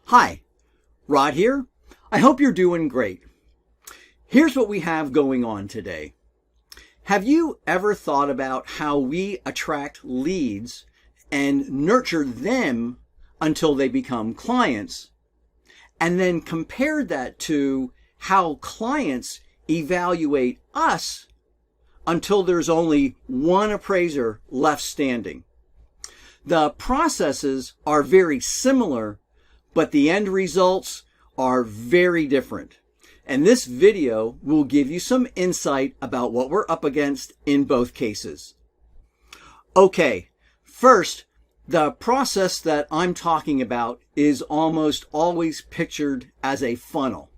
Hi, Rod here. I hope you're doing great. Here's what we have going on today. Have you ever thought about how we attract leads and nurture them until they become clients, and then compared that to how clients evaluate us until there's only one appraiser left standing? The processes are very similar, but the end results are very different. And this video will give you some insight about what we're up against in both cases. Okay, first, the process that I'm talking about is almost always pictured as a funnel.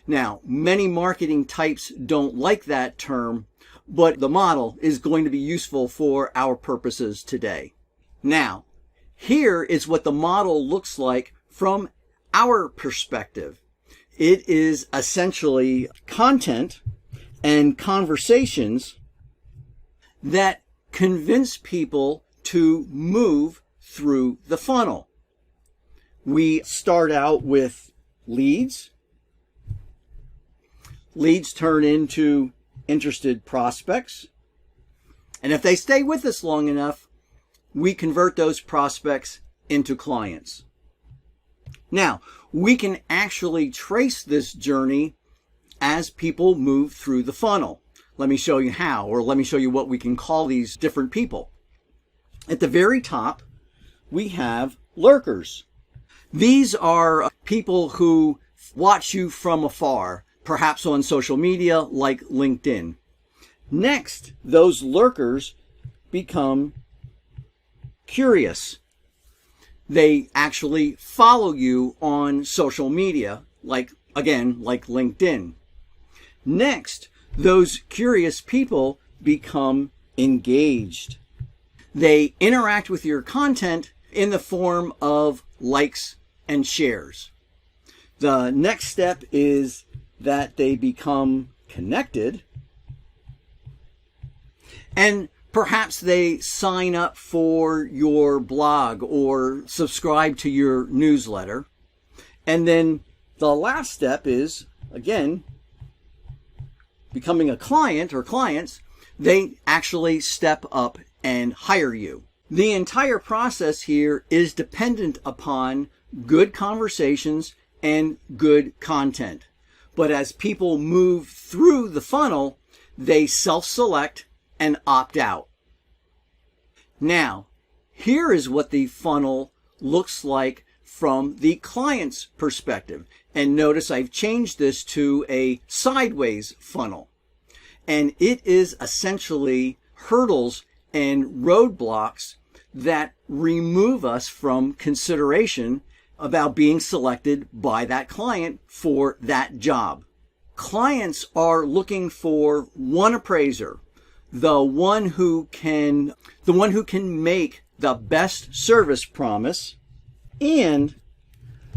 Now, many marketing types don't like that term, but the model is going to be useful for our purposes today. Now, here is what the model looks like from our perspective. It is essentially content and conversations that convince people to move through the funnel. We start out with leads. Leads turn into interested prospects. And if they stay with us long enough, we convert those prospects into clients. Now, we can actually trace this journey as people move through the funnel. Let me show you how, or let me show you what we can call these different people. At the very top, we have lurkers. These are people who watch you from afar, perhaps on social media like LinkedIn. Next, those lurkers become curious. They actually follow you on social media, like LinkedIn. Next, those curious people become engaged. They interact with your content in the form of likes and shares. The next step is that they become connected, and perhaps they sign up for your blog or subscribe to your newsletter. And then the last step is, again, becoming a client or clients. They actually step up and hire you. The entire process here is dependent upon good conversations and good content. But as people move through the funnel, they self-select and opt out. Now, here is what the funnel looks like from the client's perspective. And notice I've changed this to a sideways funnel. And it is essentially hurdles and roadblocks that remove us from consideration about being selected by that client for that job. Clients are looking for one appraiser, the one who can make the best service promise, and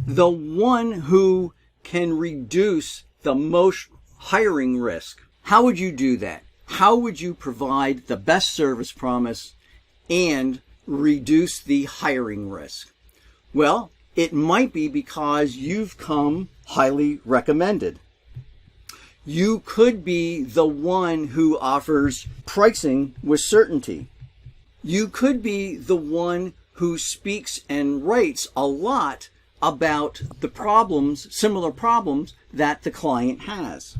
the one who can reduce the most hiring risk. How would you do that? How would you provide the best service promise and reduce the hiring risk? Well, it might be because you've come highly recommended. You could be the one who offers pricing with certainty. You could be the one who speaks and writes a lot about the problems, similar problems that the client has.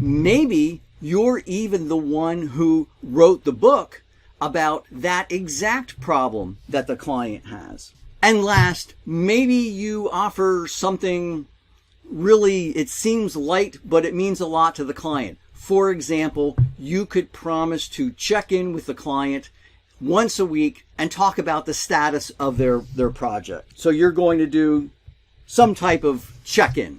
Maybe you're even the one who wrote the book about that exact problem that the client has. And last, maybe you offer something really, it seems light, but it means a lot to the client. For example, you could promise to check in with the client once a week and talk about the status of their project. So you're going to do some type of check-in.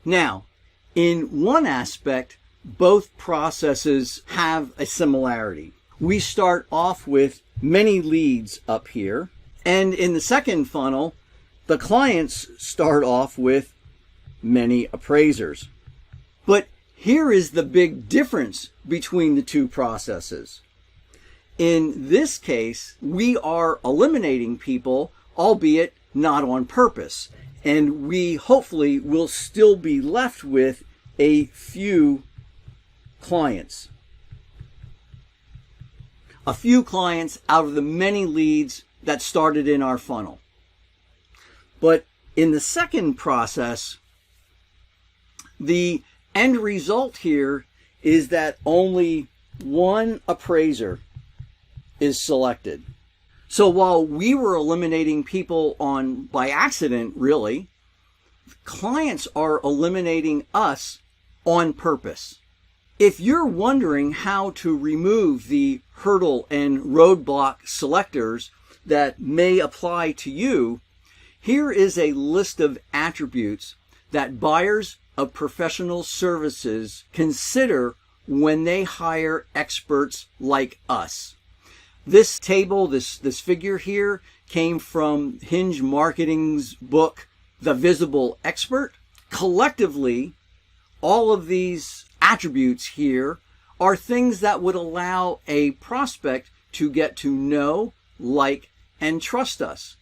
Now, in one aspect, both processes have a similarity. We start off with many leads up here, and in the second funnel, the clients start off with many appraisers. But here is the big difference between the two processes. In this case, we are eliminating people, albeit not on purpose. And we hopefully will still be left with a few clients. A few clients out of the many leads that started in our funnel. But in the second process, the end result here is that only one appraiser is selected. So while we were eliminating people by accident, really, clients are eliminating us on purpose. If you're wondering how to remove the hurdle and roadblock selectors that may apply to you, here is a list of attributes that buyers of professional services consider when they hire experts like us. This table, this figure here, came from Hinge Marketing's book, The Visible Expert. Collectively, all of these attributes here are things that would allow a prospect to get to know, like, and trust us.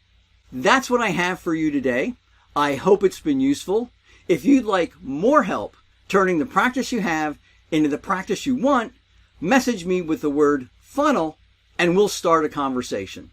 That's what I have for you today. I hope it's been useful. If you'd like more help turning the practice you have into the practice you want, message me with the word funnel and we'll start a conversation.